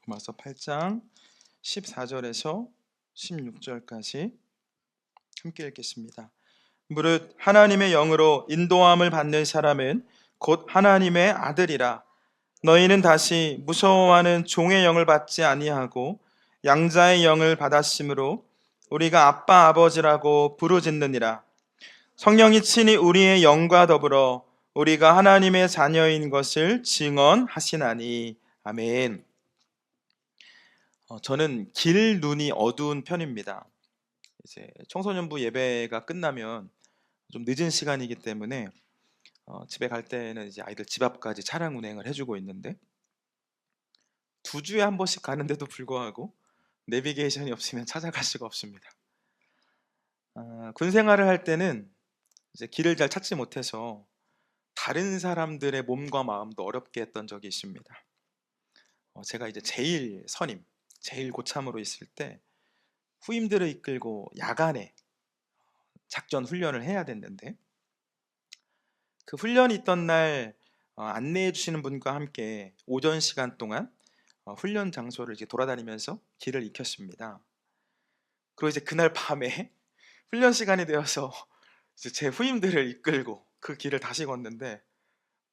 로마서 8장 14절에서 16절까지 함께 읽겠습니다. 무릇 하나님의 영으로 인도함을 받는 사람은 곧 하나님의 아들이라. 너희는 다시 무서워하는 종의 영을 받지 아니하고 양자의 영을 받았으므로 우리가 아빠 아버지라고 부르짖느니라. 성령이 친히 우리의 영과 더불어 우리가 하나님의 자녀인 것을 증언하시나니. 아멘. 저는 길 눈이 어두운 편입니다. 이제 청소년부 예배가 끝나면 좀 늦은 시간이기 때문에 집에 갈 때는 이제 아이들 집 앞까지 차량 운행을 해주고 있는데 2주에 한 번씩 가는데도 불구하고 내비게이션이 없으면 찾아갈 수가 없습니다. 군 생활을 할 때는 이제 길을 잘 찾지 못해서 다른 사람들의 몸과 마음도 어렵게 했던 적이 있습니다. 제가 이제 제일 선임, 제일 고참으로 있을 때 후임들을 이끌고 야간에 작전 훈련을 해야 됐는데 그 훈련이 있던 날 안내해 주시는 분과 함께 오전 시간 동안 훈련 장소를 이제 돌아다니면서 길을 익혔습니다. 그리고 이제 그날 밤에 훈련 시간이 되어서 이제 제 후임들을 이끌고 그 길을 다시 걷는데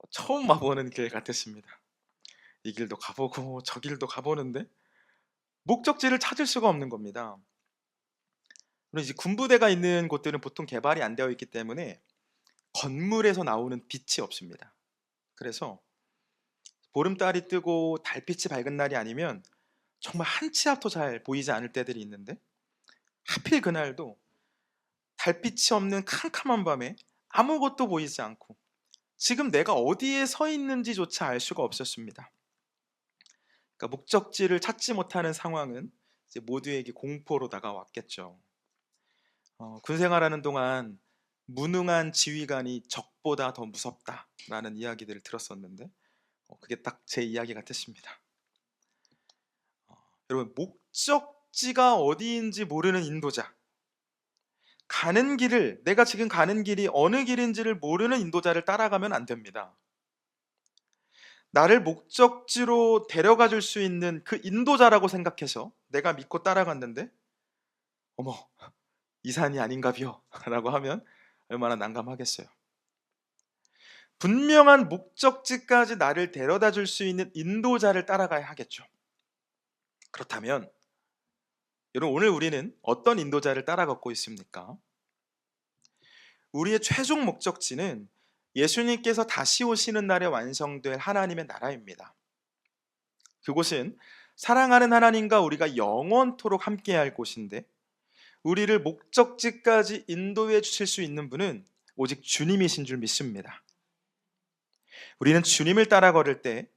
처음 와보는 길 같았습니다. 이 길도 가보고 저 길도 가보는데 목적지를 찾을 수가 없는 겁니다. 그리고 이제 군부대가 있는 곳들은 보통 개발이 안 되어 있기 때문에 건물에서 나오는 빛이 없습니다. 그래서 보름달이 뜨고 달빛이 밝은 날이 아니면 정말 한 치 앞도 잘 보이지 않을 때들이 있는데 하필 그날도 달빛이 없는 캄캄한 밤에 아무것도 보이지 않고 지금 내가 어디에 서 있는지조차 알 수가 없었습니다. 그러니까 목적지를 찾지 못하는 상황은 이제 모두에게 공포로 다가왔겠죠. 군 생활하는 동안 무능한 지휘관이 적보다 더 무섭다라는 이야기들을 들었었는데 그게 딱 제 이야기 같았습니다. 여러분, 목적지가 어디인지 모르는 인도자, 가는 길을, 내가 지금 가는 길이 어느 길인지를 모르는 인도자를 따라가면 안 됩니다. 나를 목적지로 데려가 줄 수 있는 그 인도자라고 생각해서 내가 믿고 따라갔는데 어머, 이 산이 아닌가비요 라고 하면 얼마나 난감하겠어요. 분명한 목적지까지 나를 데려다 줄 수 있는 인도자를 따라가야 하겠죠. 그렇다면 여러분, 오늘 우리는 어떤 인도자를 따라 걷고 있습니까? 우리의 최종 목적지는 예수님께서 다시 오시는 날에 완성될 하나님의 나라입니다. 그곳은 사랑하는 하나님과 우리가 영원토록 함께할 곳인데 우리를 목적지까지 인도해 주실 수 있는 분은 오직 주님이신 줄 믿습니다. 우리는 주님을 따라 걸을 때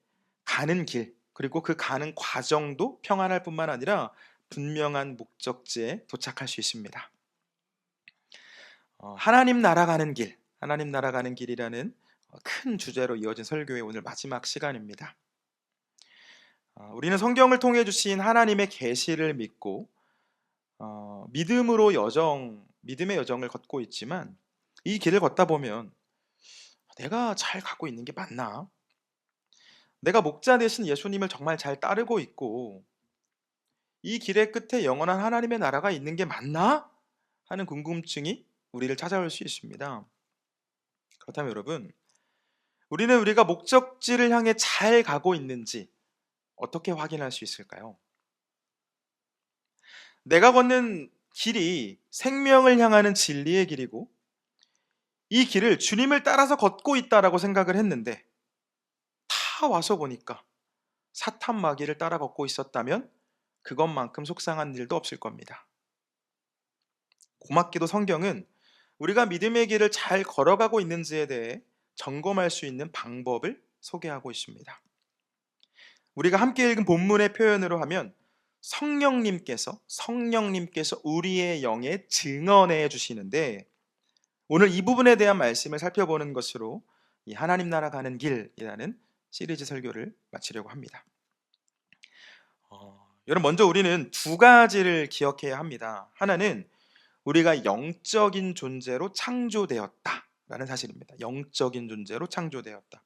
가는 길, 그리고 그 가는 과정도 평안할 뿐만 아니라 분명한 목적지에 도착할 수 있습니다. 하나님 나라 가는 길, 하나님 나라 가는 길이라는 큰 주제로 이어진 설교의 오늘 마지막 시간입니다. 우리는 성경을 통해 주신 하나님의 계시를 믿고 믿음의 여정을 걷고 있지만 이 길을 걷다 보면 내가 잘 가고 있는 게 맞나? 내가 목자 되신 예수님을 정말 잘 따르고 있고 이 길의 끝에 영원한 하나님의 나라가 있는 게 맞나? 하는 궁금증이 우리를 찾아올 수 있습니다. 그렇다면 여러분, 우리는 우리가 목적지를 향해 잘 가고 있는지 어떻게 확인할 수 있을까요? 내가 걷는 길이 생명을 향하는 진리의 길이고 이 길을 주님을 따라서 걷고 있다라고 생각을 했는데 다 와서 보니까 사탄 마귀를 따라 걷고 있었다면 그것만큼 속상한 일도 없을 겁니다. 고맙게도 성경은 우리가 믿음의 길을 잘 걸어가고 있는지에 대해 점검할 수 있는 방법을 소개하고 있습니다. 우리가 함께 읽은 본문의 표현으로 하면 성령님께서 우리의 영에 증언해 주시는데 오늘 이 부분에 대한 말씀을 살펴보는 것으로 이 하나님 나라 가는 길이라는 시리즈 설교를 마치려고 합니다. 여러분, 먼저 우리는 두 가지를 기억해야 합니다. 하나는 우리가 영적인 존재로 창조되었다라는 사실입니다. 영적인 존재로 창조되었다.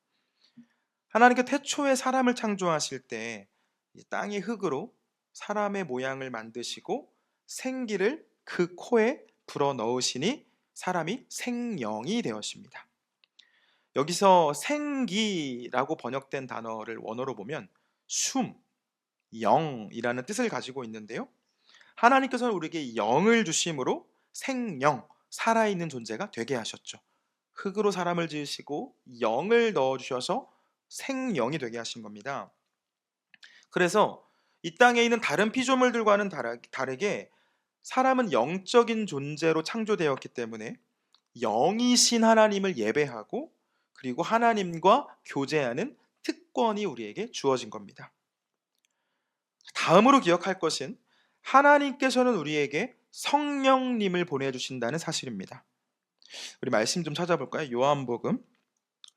하나님께 태초에 사람을 창조하실 때 이 땅의 흙으로 사람의 모양을 만드시고 생기를 그 코에 불어 넣으시니 사람이 생명이 되었습니다. 여기서 생기라고 번역된 단어를 원어로 보면 숨, 영이라는 뜻을 가지고 있는데요. 하나님께서는 우리에게 영을 주심으로 생명, 살아있는 존재가 되게 하셨죠. 흙으로 사람을 지으시고 영을 넣어주셔서 생명이 되게 하신 겁니다. 그래서 이 땅에 있는 다른 피조물들과는 다르게 사람은 영적인 존재로 창조되었기 때문에 영이신 하나님을 예배하고 그리고 하나님과 교제하는 특권이 우리에게 주어진 겁니다. 다음으로 기억할 것은 하나님께서는 우리에게 성령님을 보내주신다는 사실입니다. 우리 말씀 좀 찾아볼까요? 요한복음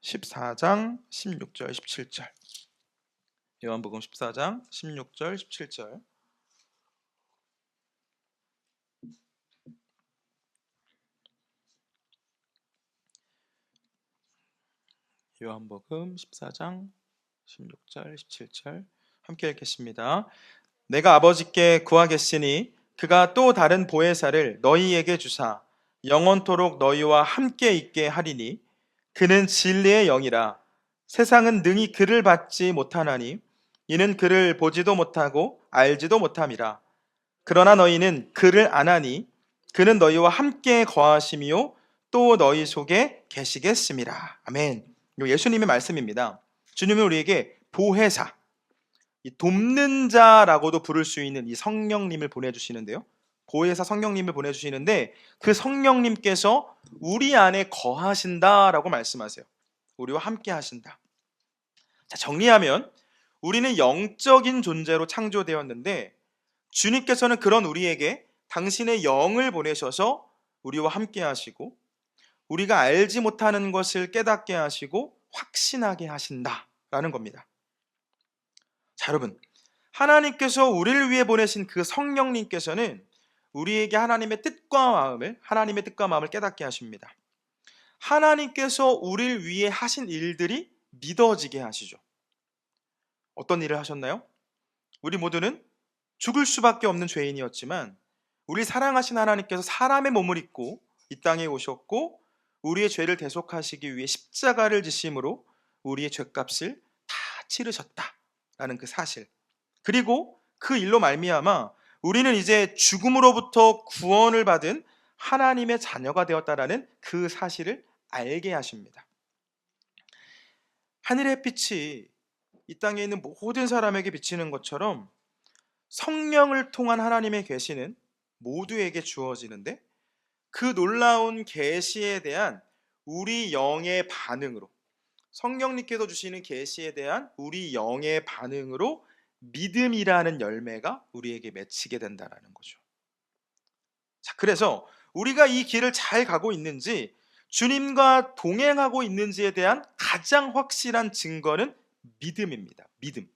14장 16절 17절. 요한복음 14장 16절 17절. 요한복음 14장 16절 17절 함께 읽겠습니다. 내가 아버지께 구하겠으니 그가 또 다른 보혜사를 너희에게 주사 영원토록 너희와 함께 있게 하리니 그는 진리의 영이라. 세상은 능히 그를 받지 못하나니 이는 그를 보지도 못하고 알지도 못함이라. 그러나 너희는 그를 아나니 그는 너희와 함께 거하심이요 또 너희 속에 계시겠음이라. 아멘. 이거 예수님의 말씀입니다. 주님은 우리에게 보혜사, 이 돕는 자라고도 부를 수 있는 이 성령님을 보내주시는데요. 보혜사 성령님을 보내주시는데 그 성령님께서 우리 안에 거하신다라고 말씀하세요. 우리와 함께 하신다. 자, 정리하면 우리는 영적인 존재로 창조되었는데 주님께서는 그런 우리에게 당신의 영을 보내셔서 우리와 함께 하시고 우리가 알지 못하는 것을 깨닫게 하시고 확신하게 하신다라는 겁니다. 자, 여러분, 하나님께서 우리를 위해 보내신 그 성령님께서는 우리에게 하나님의 뜻과 마음을 깨닫게 하십니다. 하나님께서 우리를 위해 하신 일들이 믿어지게 하시죠. 어떤 일을 하셨나요? 우리 모두는 죽을 수밖에 없는 죄인이었지만 우리 사랑하신 하나님께서 사람의 몸을 입고 이 땅에 오셨고 우리의 죄를 대속하시기 위해 십자가를 지심으로 우리의 죄값을 다 치르셨다라는 그 사실, 그리고 그 일로 말미암아 우리는 이제 죽음으로부터 구원을 받은 하나님의 자녀가 되었다라는 그 사실을 알게 하십니다. 하늘의 햇빛이 이 땅에 있는 모든 사람에게 비치는 것처럼 성령을 통한 하나님의 계시는 모두에게 주어지는데 그 놀라운 계시에 대한 우리 영의 반응으로, 성령님께서 주시는 계시에 대한 우리 영의 반응으로 믿음이라는 열매가 우리에게 맺히게 된다는 거죠. 자, 그래서 우리가 이 길을 잘 가고 있는지 주님과 동행하고 있는지에 대한 가장 확실한 증거는 믿음입니다. 믿음.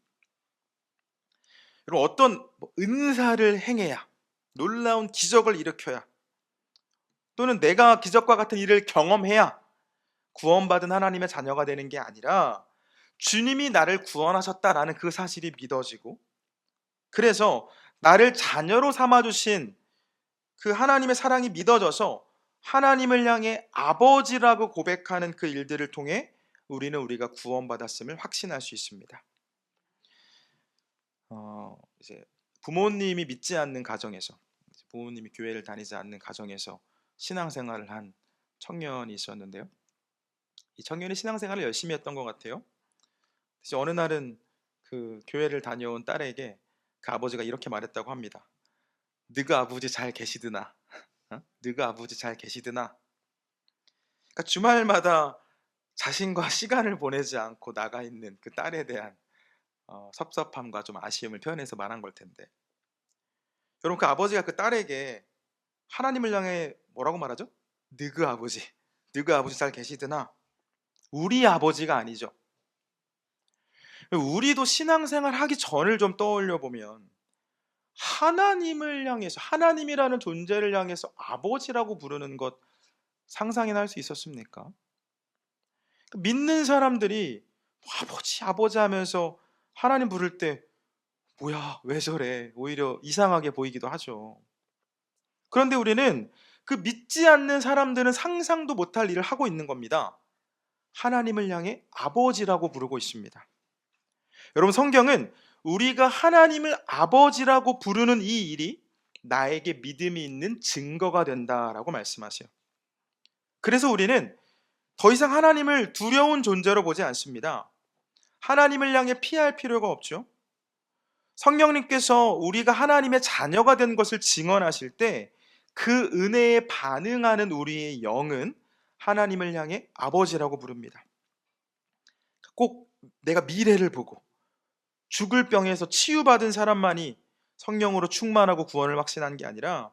여러분, 어떤 은사를 행해야, 놀라운 기적을 일으켜야, 또는 내가 기적과 같은 일을 경험해야 구원받은 하나님의 자녀가 되는 게 아니라 주님이 나를 구원하셨다라는 그 사실이 믿어지고, 그래서 나를 자녀로 삼아주신 그 하나님의 사랑이 믿어져서 하나님을 향해 아버지라고 고백하는 그 일들을 통해 우리가 구원받았음을 확신할 수 있습니다. 이제 부모님이 믿지 않는 가정에서, 부모님이 교회를 다니지 않는 가정에서 신앙생활을 한 청년이 있었는데요. 이 청년이 신앙생활을 열심히 했던 것 같아요. 그래서 어느 날은 그 교회를 다녀온 딸에게 그 아버지가 이렇게 말했다고 합니다. 너가 아버지 잘 계시드나? 너가 아버지 잘 계시드나? 그러니까 주말마다 자신과 시간을 보내지 않고 나가 있는 그 딸에 대한 섭섭함과 좀 아쉬움을 표현해서 말한 걸 텐데, 여러분, 그 아버지가 그 딸에게 하나님을 향해 뭐라고 말하죠? 너가 아버지 잘 계시드나? 우리 아버지가 아니죠. 우리도 신앙생활 하기 전을 좀 떠올려 보면 하나님을 향해서, 하나님이라는 존재를 향해서 아버지라고 부르는 것 상상이나 할 수 있었습니까? 믿는 사람들이 아버지 하면서 하나님 부를 때 뭐야, 왜 저래? 오히려 이상하게 보이기도 하죠. 그런데 우리는 그 믿지 않는 사람들은 상상도 못할 일을 하고 있는 겁니다. 하나님을 향해 아버지라고 부르고 있습니다. 여러분, 성경은 우리가 하나님을 아버지라고 부르는 이 일이 나에게 믿음이 있는 증거가 된다라고 말씀하세요. 그래서 우리는 더 이상 하나님을 두려운 존재로 보지 않습니다. 하나님을 향해 피할 필요가 없죠. 성령님께서 우리가 하나님의 자녀가 된 것을 증언하실 때 그 은혜에 반응하는 우리의 영은 하나님을 향해 아버지라고 부릅니다. 꼭 내가 미래를 보고 죽을 병에서 치유받은 사람만이 성령으로 충만하고 구원을 확신한 게 아니라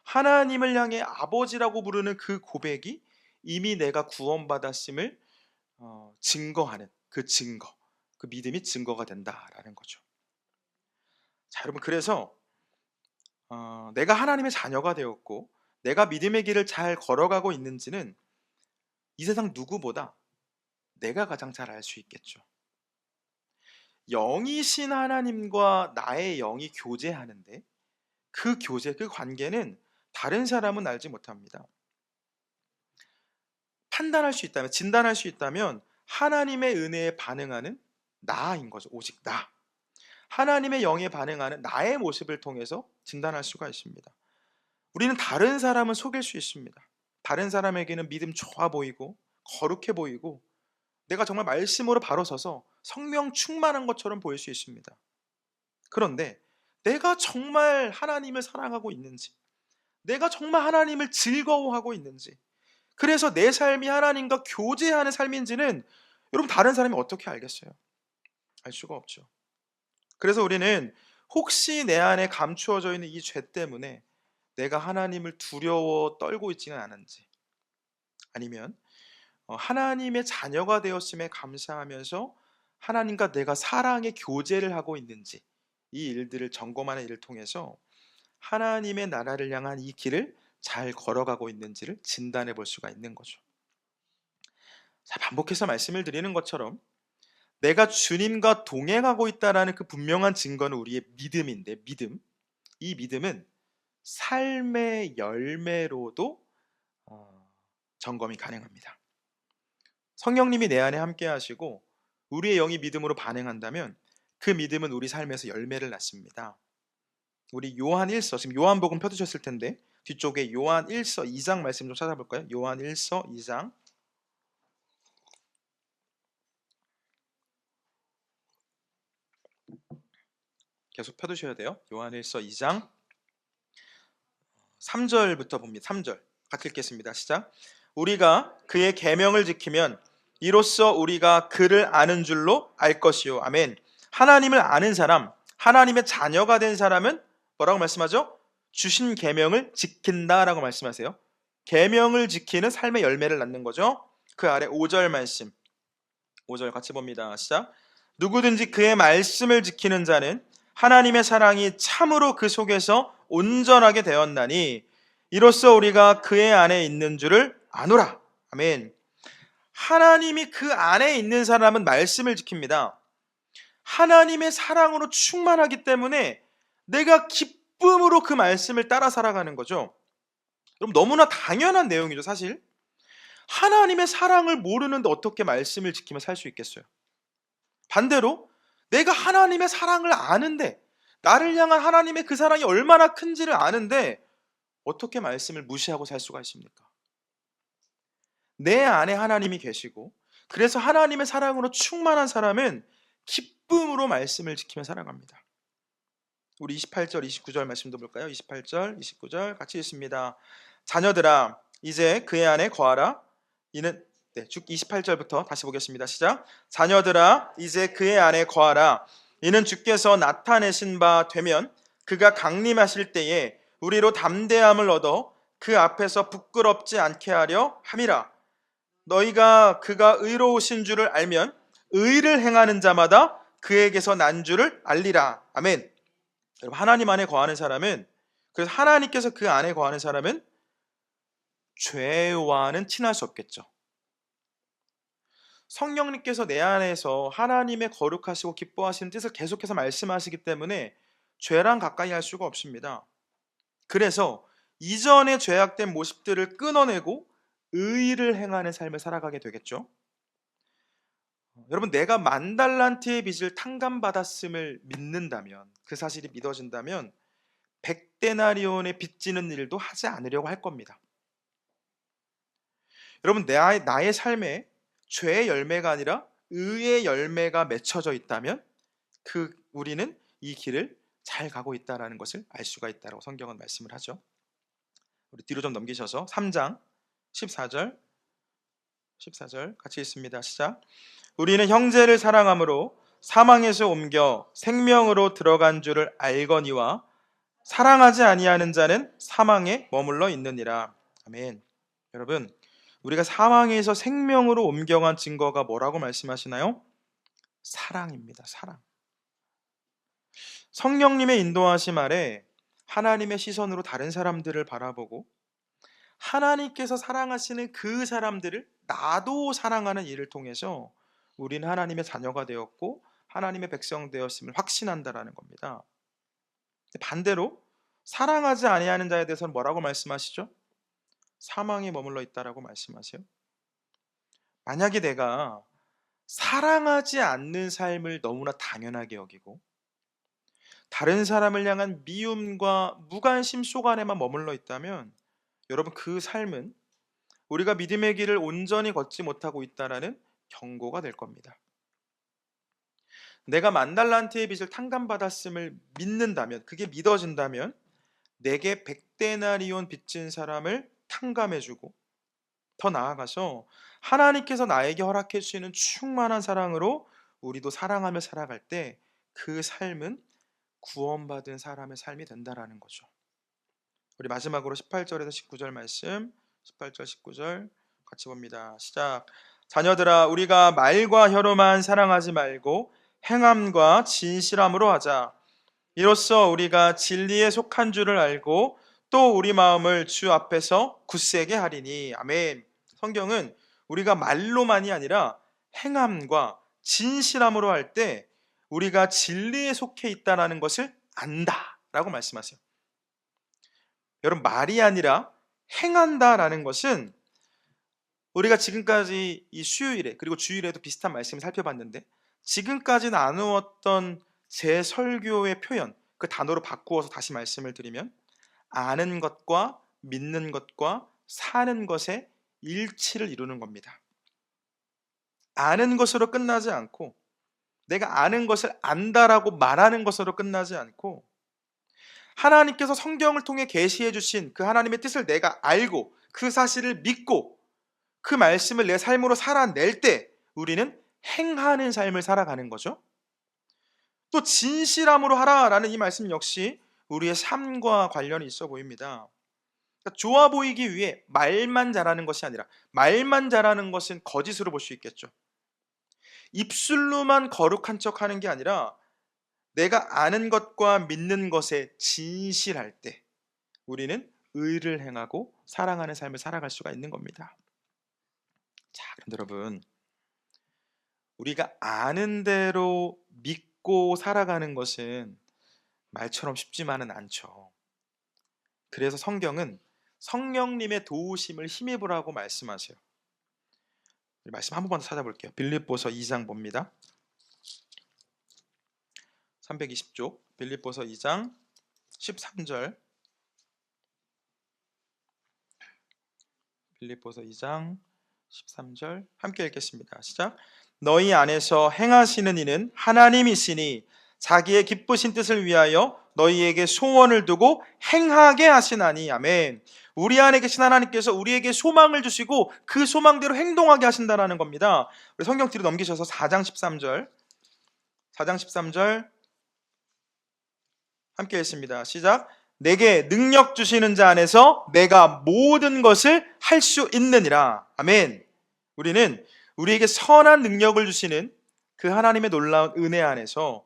하나님을 향해 아버지라고 부르는 그 고백이 이미 내가 구원받았음을 증거하는 그 증거, 그 믿음이 증거가 된다라는 거죠. 자, 여러분, 그래서 내가 하나님의 자녀가 되었고 내가 믿음의 길을 잘 걸어가고 있는지는 이 세상 누구보다 내가 가장 잘 알 수 있겠죠. 영이신 하나님과 나의 영이 교제하는데 그 교제, 그 관계는 다른 사람은 알지 못합니다. 판단할 수 있다면, 진단할 수 있다면 하나님의 은혜에 반응하는 나인 거죠. 오직 나. 하나님의 영에 반응하는 나의 모습을 통해서 진단할 수가 있습니다. 우리는 다른 사람은 속일 수 있습니다. 다른 사람에게는 믿음 좋아 보이고 거룩해 보이고 내가 정말 말씀으로 바로 서서 성령 충만한 것처럼 보일 수 있습니다. 그런데 내가 정말 하나님을 사랑하고 있는지, 내가 정말 하나님을 즐거워하고 있는지, 그래서 내 삶이 하나님과 교제하는 삶인지는 여러분, 다른 사람이 어떻게 알겠어요? 알 수가 없죠. 그래서 우리는 혹시 내 안에 감추어져 있는 이 죄 때문에 내가 하나님을 두려워 떨고 있지는 않은지, 아니면 하나님의 자녀가 되었음에 감사하면서 하나님과 내가 사랑의 교제를 하고 있는지, 이 일들을 점검하는 일을 통해서 하나님의 나라를 향한 이 길을 잘 걸어가고 있는지를 진단해 볼 수가 있는 거죠. 자, 반복해서 말씀을 드리는 것처럼 내가 주님과 동행하고 있다라는 그 분명한 증거는 우리의 믿음인데, 이 믿음은 삶의 열매로도 점검이 가능합니다. 성령님이 내 안에 함께 하시고 우리의 영이 믿음으로 반응한다면 그 믿음은 우리 삶에서 열매를 낳습니다. 우리 요한 1서, 지금 요한복음 펴두셨을 텐데 뒤쪽에 요한 1서 2장 말씀 좀 찾아볼까요? 요한 1서 2장, 계속 펴두셔야 돼요. 요한 1서 2장 3절부터 봅니다. 3절 같이 읽겠습니다. 시작. 우리가 그의 계명을 지키면 이로써 우리가 그를 아는 줄로 알 것이요. 아멘. 하나님을 아는 사람, 하나님의 자녀가 된 사람은 뭐라고 말씀하죠? 주신 계명을 지킨다라고 말씀하세요. 계명을 지키는 삶의 열매를 낳는 거죠. 그 아래 5절 말씀, 5절 같이 봅니다. 시작. 누구든지 그의 말씀을 지키는 자는 하나님의 사랑이 참으로 그 속에서 온전하게 되었나니 이로써 우리가 그의 안에 있는 줄을 아노라. 아멘. 하나님이 그 안에 있는 사람은 말씀을 지킵니다. 하나님의 사랑으로 충만하기 때문에 내가 기쁨으로 그 말씀을 따라 살아가는 거죠. 그럼 너무나 당연한 내용이죠, 사실. 하나님의 사랑을 모르는데 어떻게 말씀을 지키며 살 수 있겠어요? 반대로 내가 하나님의 사랑을 아는데, 나를 향한 하나님의 그 사랑이 얼마나 큰지를 아는데 어떻게 말씀을 무시하고 살 수가 있습니까? 내 안에 하나님이 계시고 그래서 하나님의 사랑으로 충만한 사람은 기쁨으로 말씀을 지키며 살아갑니다. 우리 28절 29절 말씀도 볼까요? 28절 29절 같이 읽습니다. 자녀들아 이제 그의 안에 거하라. 이는 28절부터 다시 보겠습니다. 시작. 자녀들아 이제 그의 안에 거하라. 이는 주께서 나타내신 바 되면 그가 강림하실 때에 우리로 담대함을 얻어 그 앞에서 부끄럽지 않게 하려 함이라. 너희가 그가 의로우신 줄을 알면 의를 행하는 자마다 그에게서 난 줄을 알리라. 아멘. 여러분, 하나님 안에 거하는 사람은, 그래서 하나님께서 그 안에 거하는 사람은 죄와는 친할 수 없겠죠. 성령님께서 내 안에서 하나님의 거룩하시고 기뻐하시는 뜻을 계속해서 말씀하시기 때문에 죄랑 가까이 할 수가 없습니다. 그래서 이전의 죄악된 모습들을 끊어내고 의를 행하는 삶을 살아가게 되겠죠. 여러분, 내가 10,000달란트의 빚을 탕감받았음을 믿는다면, 그 사실이 믿어진다면 100데나리온의 빚지는 일도 하지 않으려고 할 겁니다. 여러분, 나의 삶에 죄의 열매가 아니라 의의 열매가 맺혀져 있다면 우리는 이 길을 잘 가고 있다는 것을 알 수가 있다고 성경은 말씀을 하죠. 우리 뒤로 좀 넘기셔서 3장 14절 같이 읽습니다. 시작. 우리는 형제를 사랑함으로 사망에서 옮겨 생명으로 들어간 줄을 알거니와 사랑하지 아니하는 자는 사망에 머물러 있느니라. 아멘. 여러분, 우리가 사망에서 생명으로 옮겨간 증거가 뭐라고 말씀하시나요? 사랑입니다. 사랑. 성령님의 인도하심 아래 하나님의 시선으로 다른 사람들을 바라보고 하나님께서 사랑하시는 그 사람들을 나도 사랑하는 일을 통해서 우리는 하나님의 자녀가 되었고 하나님의 백성 되었음을 확신한다라는 겁니다. 반대로 사랑하지 아니하는 자에 대해서는 뭐라고 말씀하시죠? 사망에 머물러 있다라고 말씀하세요. 만약에 내가 사랑하지 않는 삶을 너무나 당연하게 여기고 다른 사람을 향한 미움과 무관심 속 안에만 머물러 있다면 여러분, 그 삶은 우리가 믿음의 길을 온전히 걷지 못하고 있다라는 경고가 될 겁니다. 내가 10,000달란트의 빚을 탕감받았음을 믿는다면, 그게 믿어진다면 내게 100데나리온 빚진 사람을 탕감해주고 더 나아가서 하나님께서 나에게 허락해 주시는 충만한 사랑으로 우리도 사랑하며 살아갈 때 그 삶은 구원받은 사람의 삶이 된다라는 거죠. 우리 마지막으로 18절에서 19절 말씀, 18절 19절 같이 봅니다. 시작. 자녀들아, 우리가 말과 혀로만 사랑하지 말고 행함과 진실함으로 하자. 이로써 우리가 진리에 속한 줄을 알고 또 우리 마음을 주 앞에서 굳세게 하리니. 아멘. 성경은 우리가 말로만이 아니라 행함과 진실함으로 할 때 우리가 진리에 속해 있다는 것을 안다라고 말씀하세요. 여러분, 말이 아니라 행한다라는 것은 우리가 지금까지 이 수요일에 그리고 주일에도 비슷한 말씀을 살펴봤는데 지금까지 나누었던 제 설교의 표현, 그 단어로 바꾸어서 다시 말씀을 드리면 아는 것과 믿는 것과 사는 것의 일치를 이루는 겁니다. 아는 것으로 끝나지 않고 내가 아는 것을 안다라고 말하는 것으로 끝나지 않고 하나님께서 성경을 통해 계시해 주신 그 하나님의 뜻을 내가 알고 그 사실을 믿고 그 말씀을 내 삶으로 살아낼 때 우리는 행하는 삶을 살아가는 거죠. 또 진실함으로 하라라는 이 말씀 역시 우리의 삶과 관련이 있어 보입니다. 그러니까 좋아 보이기 위해 말만 잘하는 것이 아니라, 말만 잘하는 것은 거짓으로 볼 수 있겠죠. 입술로만 거룩한 척하는 게 아니라 내가 아는 것과 믿는 것에 진실할 때 우리는 의를 행하고 사랑하는 삶을 살아갈 수가 있는 겁니다. 자, 그런데 여러분, 우리가 아는 대로 믿고 살아가는 것은 말처럼 쉽지만은 않죠. 그래서 성경은 성령님의 도우심을 힘입으라고 말씀하세요. 말씀 한 번만 더 찾아볼게요. 빌립보서 2장 봅니다. 320쪽 빌립보서 2장 13절, 빌립보서 2장 13절 함께 읽겠습니다. 시작. 너희 안에서 행하시는 이는 하나님이시니 자기의 기쁘신 뜻을 위하여 너희에게 소원을 두고 행하게 하시나니. 아멘. 우리 안에 계신 하나님께서 우리에게 소망을 주시고 그 소망대로 행동하게 하신다는 겁니다. 우리 성경 뒤로 넘기셔서 4장 13절 함께 읽습니다. 시작. 내게 능력 주시는 자 안에서 내가 모든 것을 할 수 있느니라. 아멘. 우리는 우리에게 선한 능력을 주시는 그 하나님의 놀라운 은혜 안에서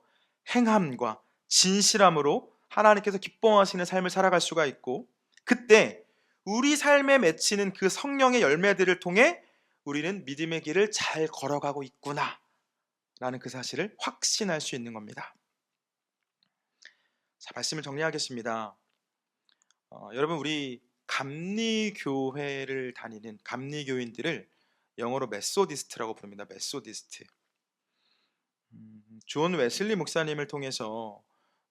행함과 진실함으로 하나님께서 기뻐하시는 삶을 살아갈 수가 있고, 그때 우리 삶에 맺히는 그 성령의 열매들을 통해 우리는 믿음의 길을 잘 걸어가고 있구나 라는 그 사실을 확신할 수 있는 겁니다. 자, 말씀을 정리하겠습니다. 여러분, 우리 감리교회를 다니는 감리교인들을 영어로 메소디스트라고 부릅니다. 메소디스트. 존 웨슬리 목사님을 통해서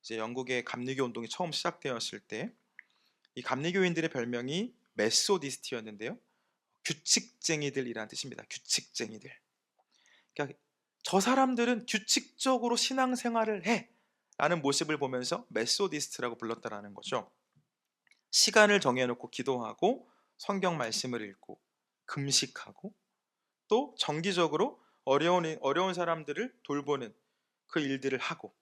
이제 영국의 감리교 운동이 처음 시작되었을 때 이 감리교인들의 별명이 메소디스트였는데요. 규칙쟁이들이라는 뜻입니다. 규칙쟁이들. 그러니까 저 사람들은 규칙적으로 신앙생활을 해 라는 모습을 보면서 메소디스트라고 불렀다라는 거죠. 시간을 정해놓고 기도하고 성경 말씀을 읽고 금식하고 또 정기적으로 어려운 사람들을 돌보는 그 일들을 하고,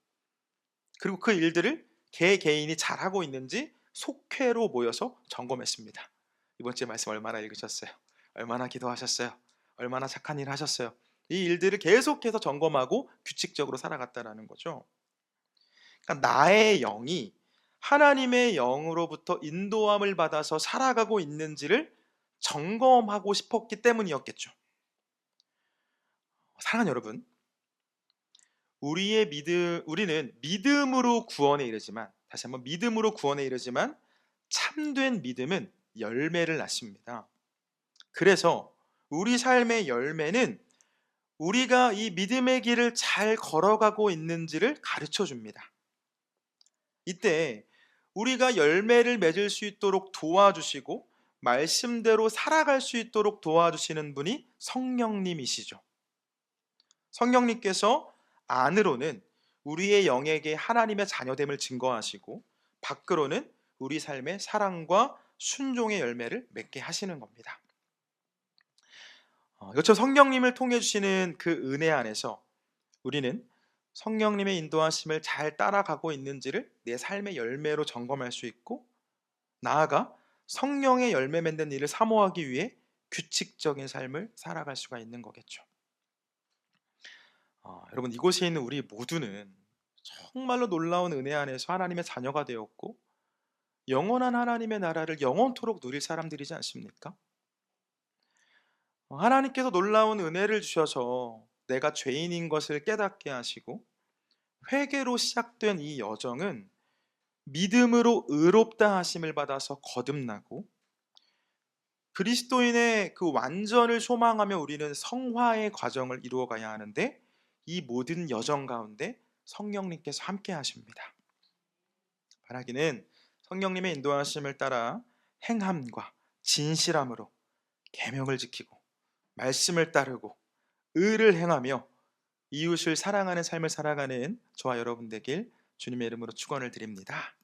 그리고 그 일들을 개인이 잘하고 있는지 속회로 모여서 점검했습니다. 이번 주에 말씀 얼마나 읽으셨어요? 얼마나 기도하셨어요? 얼마나 착한 일 하셨어요? 이 일들을 계속해서 점검하고 규칙적으로 살아갔다라는 거죠. 그러니까 나의 영이 하나님의 영으로부터 인도함을 받아서 살아가고 있는지를 점검하고 싶었기 때문이었겠죠. 사랑하는 여러분, 우리는 믿음으로 구원에 이르지만, 다시 한번 믿음으로 구원에 이르지만 참된 믿음은 열매를 낳습니다. 그래서 우리 삶의 열매는 우리가 이 믿음의 길을 잘 걸어가고 있는지를 가르쳐 줍니다. 이때 우리가 열매를 맺을 수 있도록 도와주시고 말씀대로 살아갈 수 있도록 도와주시는 분이 성령님이시죠. 성령님께서 안으로는 우리의 영에게 하나님의 자녀됨을 증거하시고 밖으로는 우리 삶의 사랑과 순종의 열매를 맺게 하시는 겁니다. 이것처럼 성령님을 통해 주시는 그 은혜 안에서 우리는 성령님의 인도하심을 잘 따라가고 있는지를 내 삶의 열매로 점검할 수 있고, 나아가 성령의 열매 맺는 일을 사모하기 위해 규칙적인 삶을 살아갈 수가 있는 거겠죠. 여러분, 이곳에 있는 우리 모두는 정말로 놀라운 은혜 안에서 하나님의 자녀가 되었고 영원한 하나님의 나라를 영원토록 누릴 사람들이지 않습니까? 하나님께서 놀라운 은혜를 주셔서 내가 죄인인 것을 깨닫게 하시고 회개로 시작된 이 여정은 믿음으로 의롭다 하심을 받아서 거듭나고 그리스도인의 그 완전을 소망하며 우리는 성화의 과정을 이루어가야 하는데, 이 모든 여정 가운데 성령님께서 함께 하십니다. 바라기는 성령님의 인도하심을 따라 행함과 진실함으로 계명을 지키고 말씀을 따르고 의를 행하며 이웃을 사랑하는 삶을 살아가는 저와 여러분 되길 주님의 이름으로 축원을 드립니다.